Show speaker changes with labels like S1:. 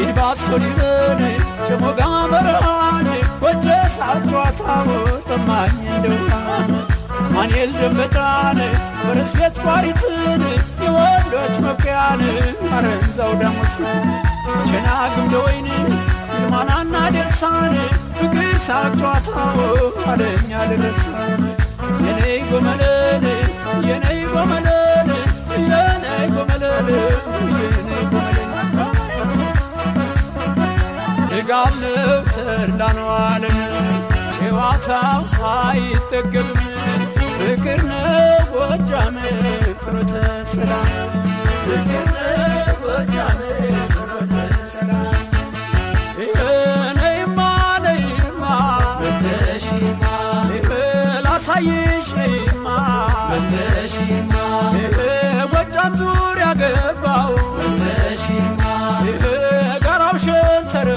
S1: ይባሶሊበን ጨሞጋ በረሃን ወጀስ አቷታው ተማኝ እንደውና ማንኤል ደንበጫን በረስ ቤት ቋሪትን የወንዶች መብቂያን አረንዛው ዳሞት ቸና ግምደ ወይን ይልማናና ደሳን ፍቅር ሳቷታው አለኛ ልረሳ የነይ ጎመለል የነይ ጎመለል የነይ ጎመለል የነይ ጎመለል ጋብነው ተርላነው ዓለም ጨዋታው አይጠገብም ፍቅር ነው ጎጃም ፍኖተ ሰላም ፍቅር ነው ጎጃም ፍኖተ ሰላም ነይማ ነይማ በተሽማ ላሳይሽ ነይማ በተሽማ ጎጃም ዙሪያ ገባው በተሽማ ጋራው ሸንተረ